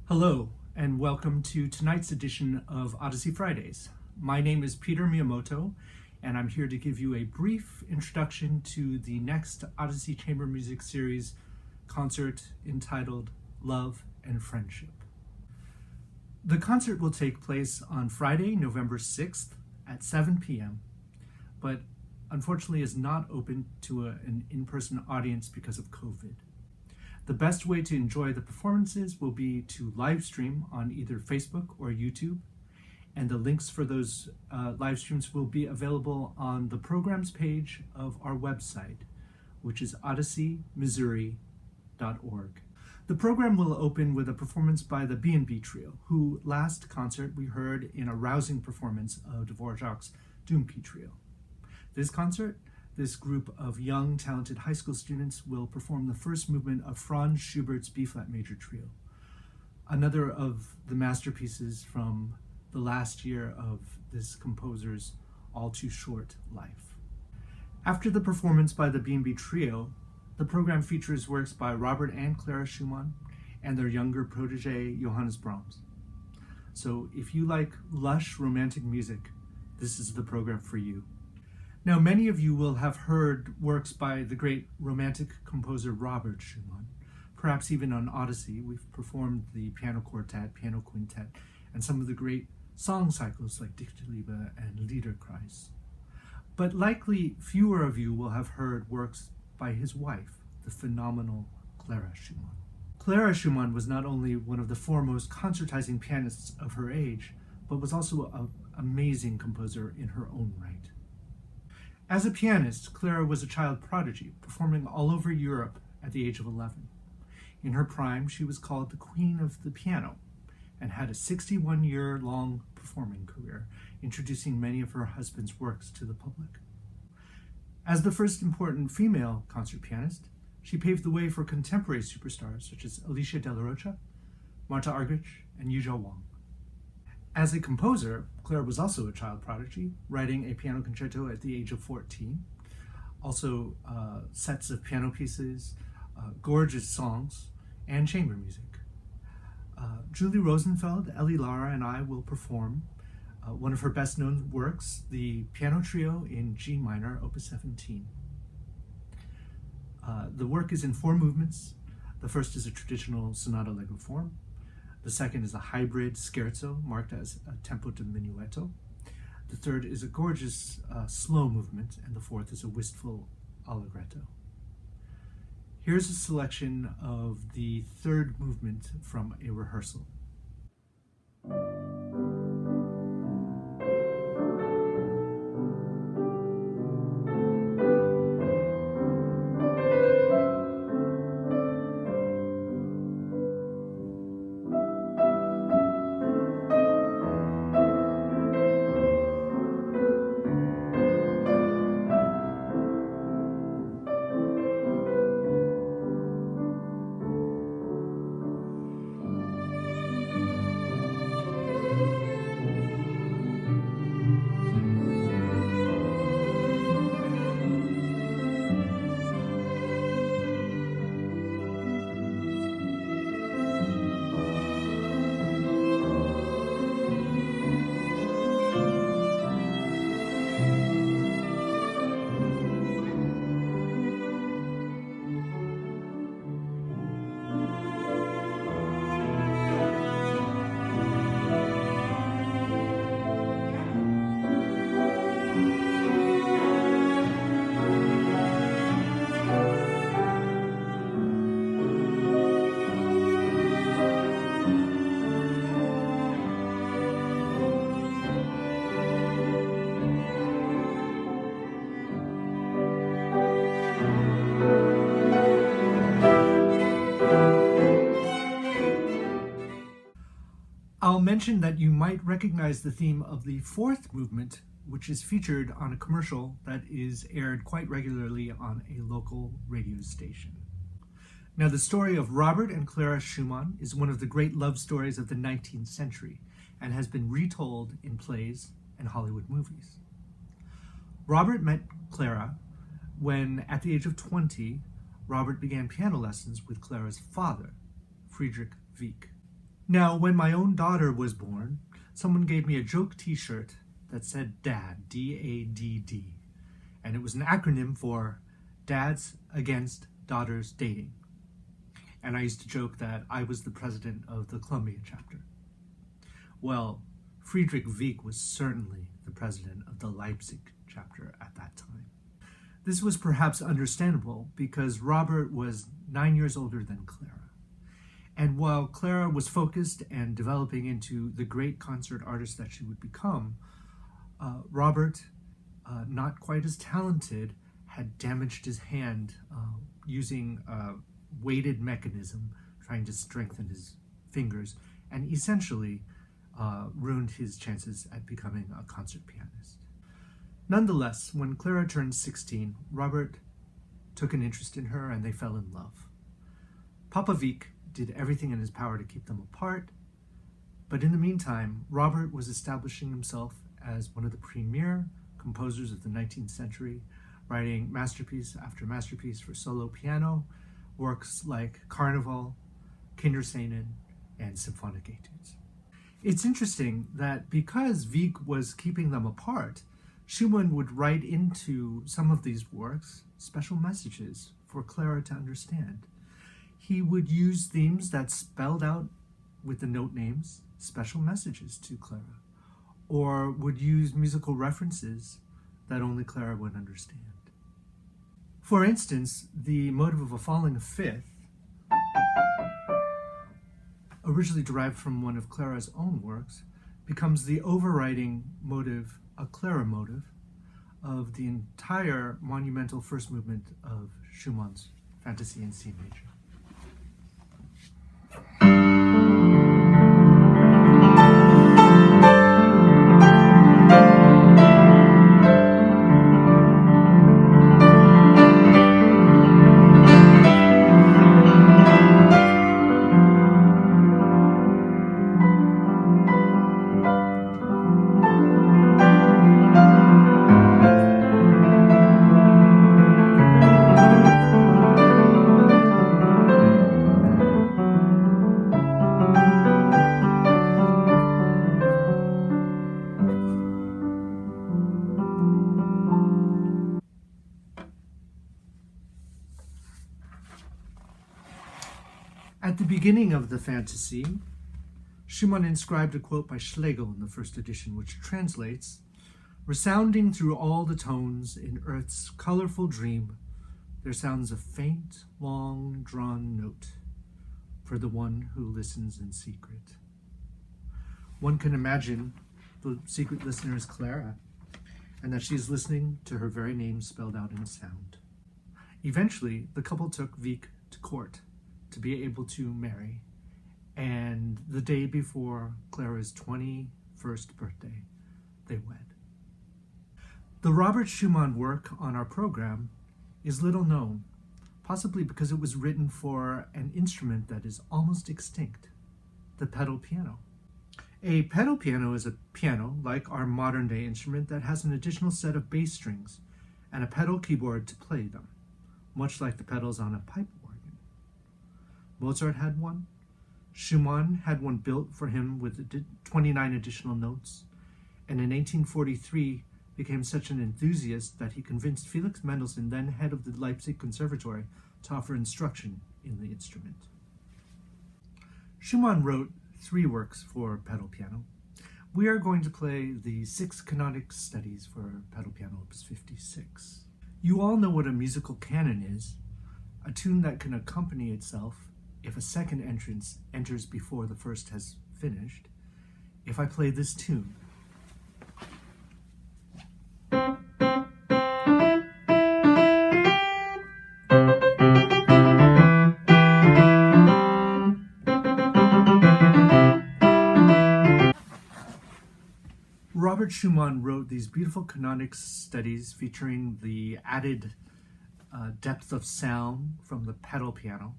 Hello, and welcome to tonight's edition of Odyssey Fridays. My name is Peter Miyamoto, and I'm here to give you a brief introduction to the next Odyssey Chamber Music Series concert entitled Love and Friendship. The concert will take place on Friday, November 6th at 7 p.m., but unfortunately is not open to an in-person audience because of COVID. The best way to enjoy the performances will be to live stream on either Facebook or YouTube, and the links for those live streams will be available on the programs page of our website, which is odysseymissouri.org. The program will open with a performance by the B&B Trio, who last concert we heard in a rousing performance of Dvorak's Doompi Trio. This concert, this group of young, talented high school students will perform the first movement of Franz Schubert's B-flat major trio, another of the masterpieces from the last year of this composer's all too short life. After the performance by the B&B Trio, the program features works by Robert and Clara Schumann and their younger protege, Johannes Brahms. So if you like lush romantic music, this is the program for you. Now, many of you will have heard works by the great romantic composer Robert Schumann. Perhaps even on Odyssey, we've performed the piano quartet, piano quintet, and some of the great song cycles like Dichterliebe and Liederkreis. But likely fewer of you will have heard works by his wife, the phenomenal Clara Schumann. Clara Schumann was not only one of the foremost concertizing pianists of her age, but was also an amazing composer in her own right. As a pianist, Clara was a child prodigy, performing all over Europe at the age of 11. In her prime, she was called the Queen of the Piano and had a 61-year-long performing career, introducing many of her husband's works to the public. As the first important female concert pianist, she paved the way for contemporary superstars such as Alicia De La Rocha, Marta Argerich, and Yuzhou Wang. As a composer, Clara was also a child prodigy, writing a piano concerto at the age of 14, also sets of piano pieces, gorgeous songs, and chamber music. Julie Rosenfeld, Eli Lara, and I will perform one of her best-known works, the piano trio in G minor, opus 17. The work is in 4 movements. The first is a traditional sonata allegro form. The second is a hybrid scherzo marked as a tempo di minuetto. The third is a gorgeous slow movement, and the fourth is a wistful allegretto. Here's a selection of the third movement from a rehearsal. I'll mention that you might recognize the theme of the fourth movement, which is featured on a commercial that is aired quite regularly on a local radio station. Now, the story of Robert and Clara Schumann is one of the great love stories of the 19th century and has been retold in plays and Hollywood movies. Robert met Clara when, at the age of 20, Robert began piano lessons with Clara's father, Friedrich Wieck. Now, when my own daughter was born, someone gave me a joke t-shirt that said DAD, D-A-D-D, and it was an acronym for Dads Against Daughters Dating. And I used to joke that I was the president of the Columbia chapter. Well, Friedrich Wieck was certainly the president of the Leipzig chapter at that time. This was perhaps understandable because Robert was 9 years older than Clara. And while Clara was focused and developing into the great concert artist that she would become, Robert, not quite as talented, had damaged his hand using a weighted mechanism, trying to strengthen his fingers, and essentially ruined his chances at becoming a concert pianist. Nonetheless, when Clara turned 16, Robert took an interest in her and they fell in love. Papa Wieck did everything in his power to keep them apart, but in the meantime, Robert was establishing himself as one of the premier composers of the 19th century, writing masterpiece after masterpiece for solo piano, works like Carnival, Kinderscenen, and symphonic etudes. It's interesting that because Wieck was keeping them apart, Schumann would write into some of these works special messages for Clara to understand. He would use themes that spelled out with the note names special messages to Clara, or would use musical references that only Clara would understand. For instance, the motive of a falling fifth, originally derived from one of Clara's own works, becomes the overriding motive, a Clara motive, of the entire monumental first movement of Schumann's Fantasy in C major. At the beginning of the Fantasy, Schumann inscribed a quote by Schlegel in the first edition, which translates, "Resounding through all the tones in earth's colorful dream, there sounds a faint, long-drawn note for the one who listens in secret." One can imagine the secret listener is Clara, and that she's listening to her very name spelled out in sound. Eventually, the couple took Wieck to court to be able to marry, and the day before Clara's 21st birthday, they wed. The Robert Schumann work on our program is little known, possibly because it was written for an instrument that is almost extinct, the pedal piano. A pedal piano is a piano, like our modern-day instrument, that has an additional set of bass strings and a pedal keyboard to play them, much like the pedals on a pipe organ. Mozart had one. Schumann had one built for him with 29 additional notes, and in 1843 became such an enthusiast that he convinced Felix Mendelssohn, then head of the Leipzig Conservatory, to offer instruction in the instrument. Schumann wrote 3 works for pedal piano. We are going to play the 6 canonic studies for pedal piano, opus 56. You all know what a musical canon is, a tune that can accompany itself if a second entrance enters before the first has finished. If I play this tune, Robert Schumann wrote these beautiful canonic studies featuring the added depth of sound from the pedal piano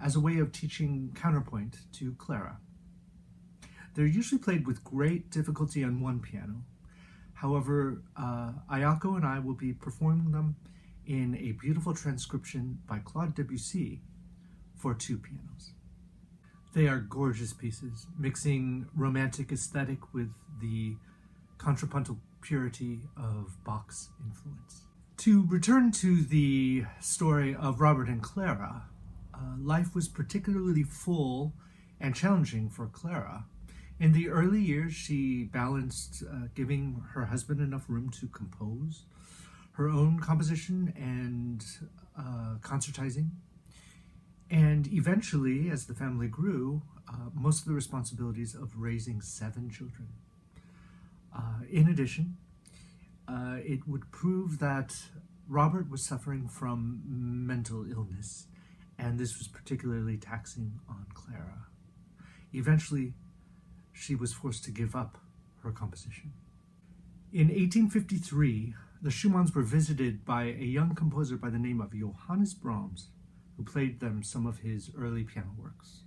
as a way of teaching counterpoint to Clara. They're usually played with great difficulty on one piano. However, Ayako and I will be performing them in a beautiful transcription by Claude Debussy for 2 pianos. They are gorgeous pieces, mixing romantic aesthetic with the contrapuntal purity of Bach's influence. To return to the story of Robert and Clara, life was particularly full and challenging for Clara. In the early years, she balanced giving her husband enough room to compose her own composition and concertizing. And eventually, as the family grew, most of the responsibilities of raising 7 children. In addition, it would prove that Robert was suffering from mental illness, and this was particularly taxing on Clara. Eventually, she was forced to give up her composition. In 1853, the Schumanns were visited by a young composer by the name of Johannes Brahms, who played them some of his early piano works.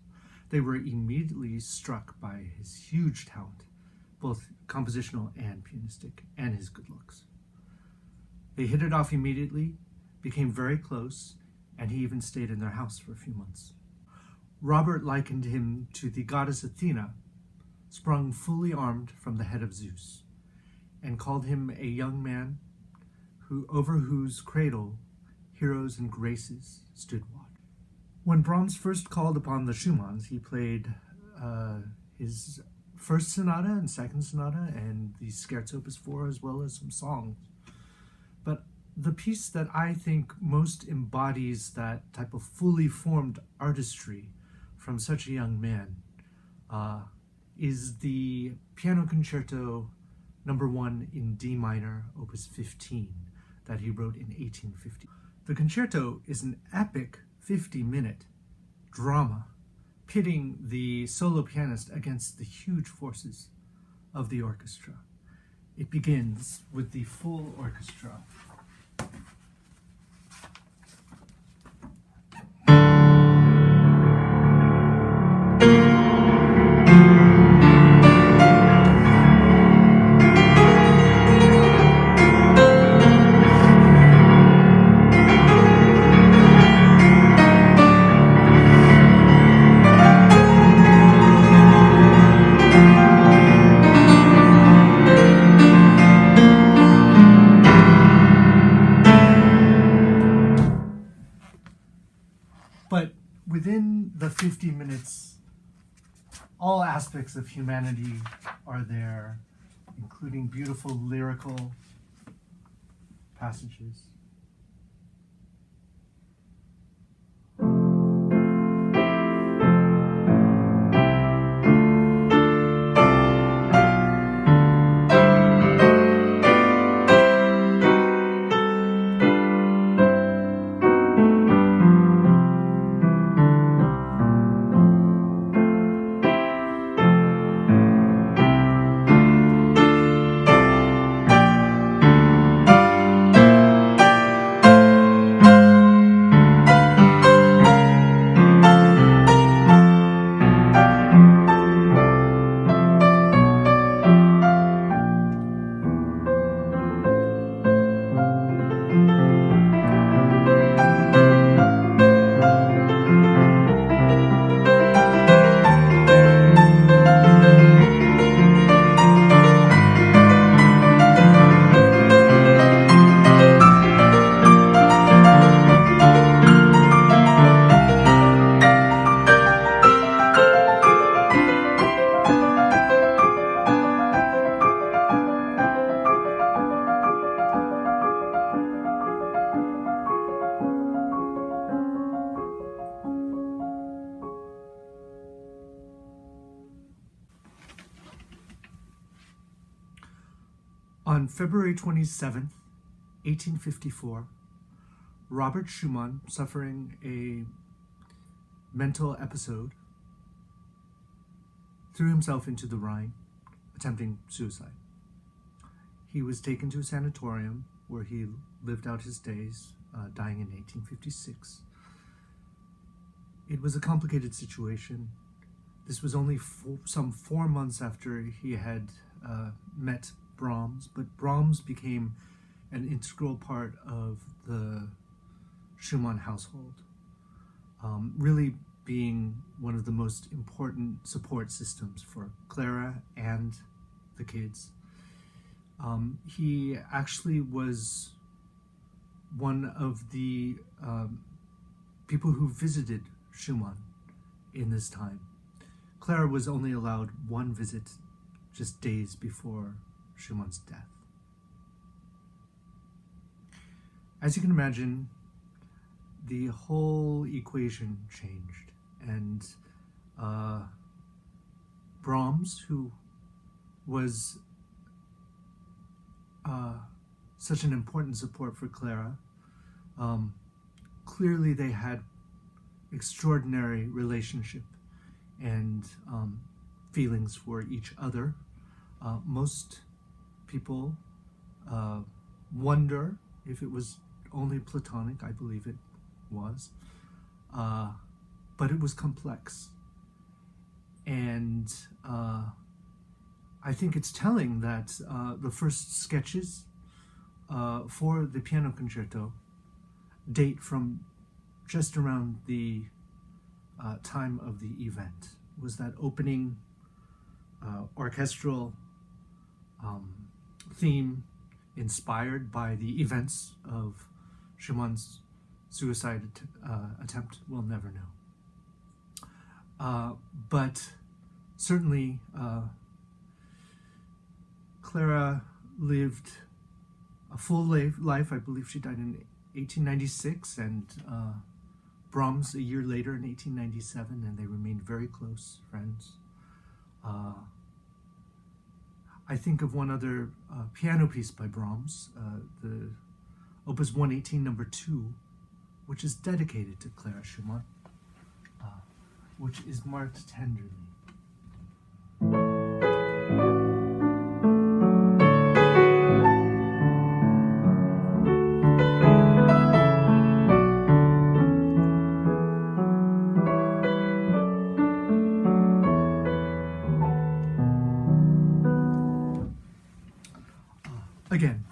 They were immediately struck by his huge talent, both compositional and pianistic, and his good looks. They hit it off immediately, became very close, and he even stayed in their house for a few months. Robert likened him to the goddess Athena, sprung fully armed from the head of Zeus, and called him a young man over whose cradle heroes and graces stood watch. When Brahms first called upon the Schumanns, he played his first sonata and second sonata and the Scherzo Opus 4, as well as some songs. But the piece that I think most embodies that type of fully formed artistry from such a young man is the Piano Concerto number 1 in D minor, Opus 15, that he wrote in 1850. The concerto is an epic 50-minute drama pitting the solo pianist against the huge forces of the orchestra. It begins with the full orchestra. But within the 50 minutes, all aspects of humanity are there, including beautiful lyrical passages. On February 27th, 1854, Robert Schumann, suffering a mental episode, threw himself into the Rhine, attempting suicide. He was taken to a sanatorium where he lived out his days, dying in 1856. It was a complicated situation. This was only some 4 months after he had met Brahms, but Brahms became an integral part of the Schumann household. Really being one of the most important support systems for Clara and the kids. He actually was one of the people who visited Schumann in this time. Clara was only allowed one visit just days before Schumann's death. As you can imagine, the whole equation changed, and Brahms, who was such an important support for Clara, clearly they had extraordinary relationship and feelings for each other. Most people wonder if it was only platonic. I believe it was, but it was complex, and I think it's telling that the first sketches for the piano concerto date from just around the time of the event. Was that opening orchestral theme inspired by the events of Schumann's suicide attempt? We'll never know. But certainly Clara lived a full life. I believe she died in 1896, and Brahms a year later in 1897, and they remained very close friends. I think of one other piano piece by Brahms, the Opus 118 number 2, which is dedicated to Clara Schumann, which is marked tenderly. Again,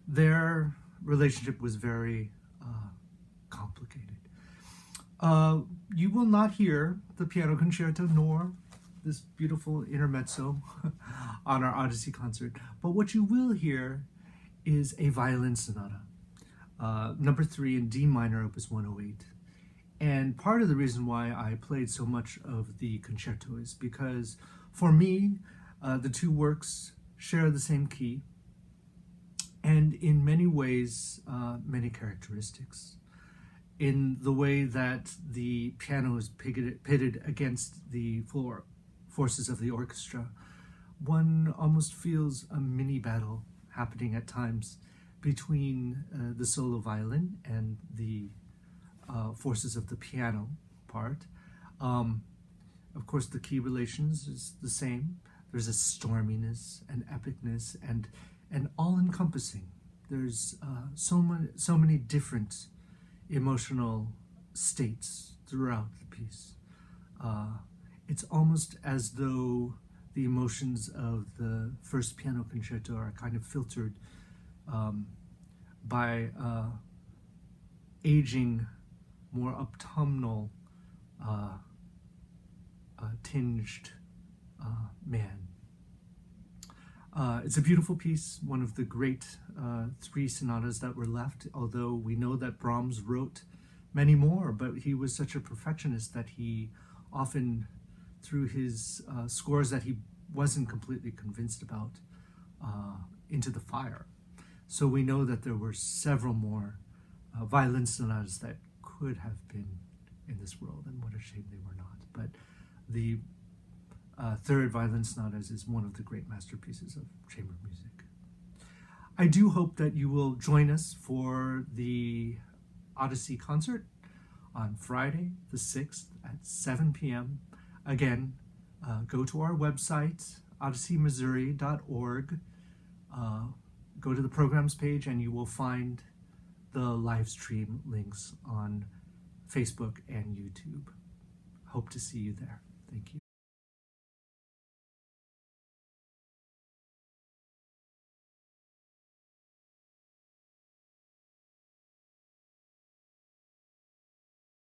their relationship was very complicated. You will not hear the piano concerto nor this beautiful intermezzo on our Odyssey concert, but what you will hear is a violin sonata, number 3 in D minor, opus 108. And part of the reason why I played so much of the concerto is because, for me, the two works share the same key, and in many ways, many characteristics. In the way that the piano is pitted against the forces of the orchestra, one almost feels a mini battle happening at times between the solo violin and the forces of the piano part. Of course, the key relations is the same. There's a storminess, an epicness, and all-encompassing. There's so many different emotional states throughout the piece. It's almost as though the emotions of the first piano concerto are kind of filtered by aging, more autumnal, tinged man. It's a beautiful piece, one of the great 3 sonatas that were left, although we know that Brahms wrote many more, but he was such a perfectionist that he often threw his scores that he wasn't completely convinced about into the fire. So we know that there were several more violin sonatas that could have been in this world, and what a shame they were not. But the third violin sonata is one of the great masterpieces of chamber music. I do hope that you will join us for the Odyssey concert on Friday the 6th at 7 p.m. Again, go to our website, odysseymissouri.org. Go to the programs page and you will find the live stream links on Facebook and YouTube. Hope to see you there. Thank you.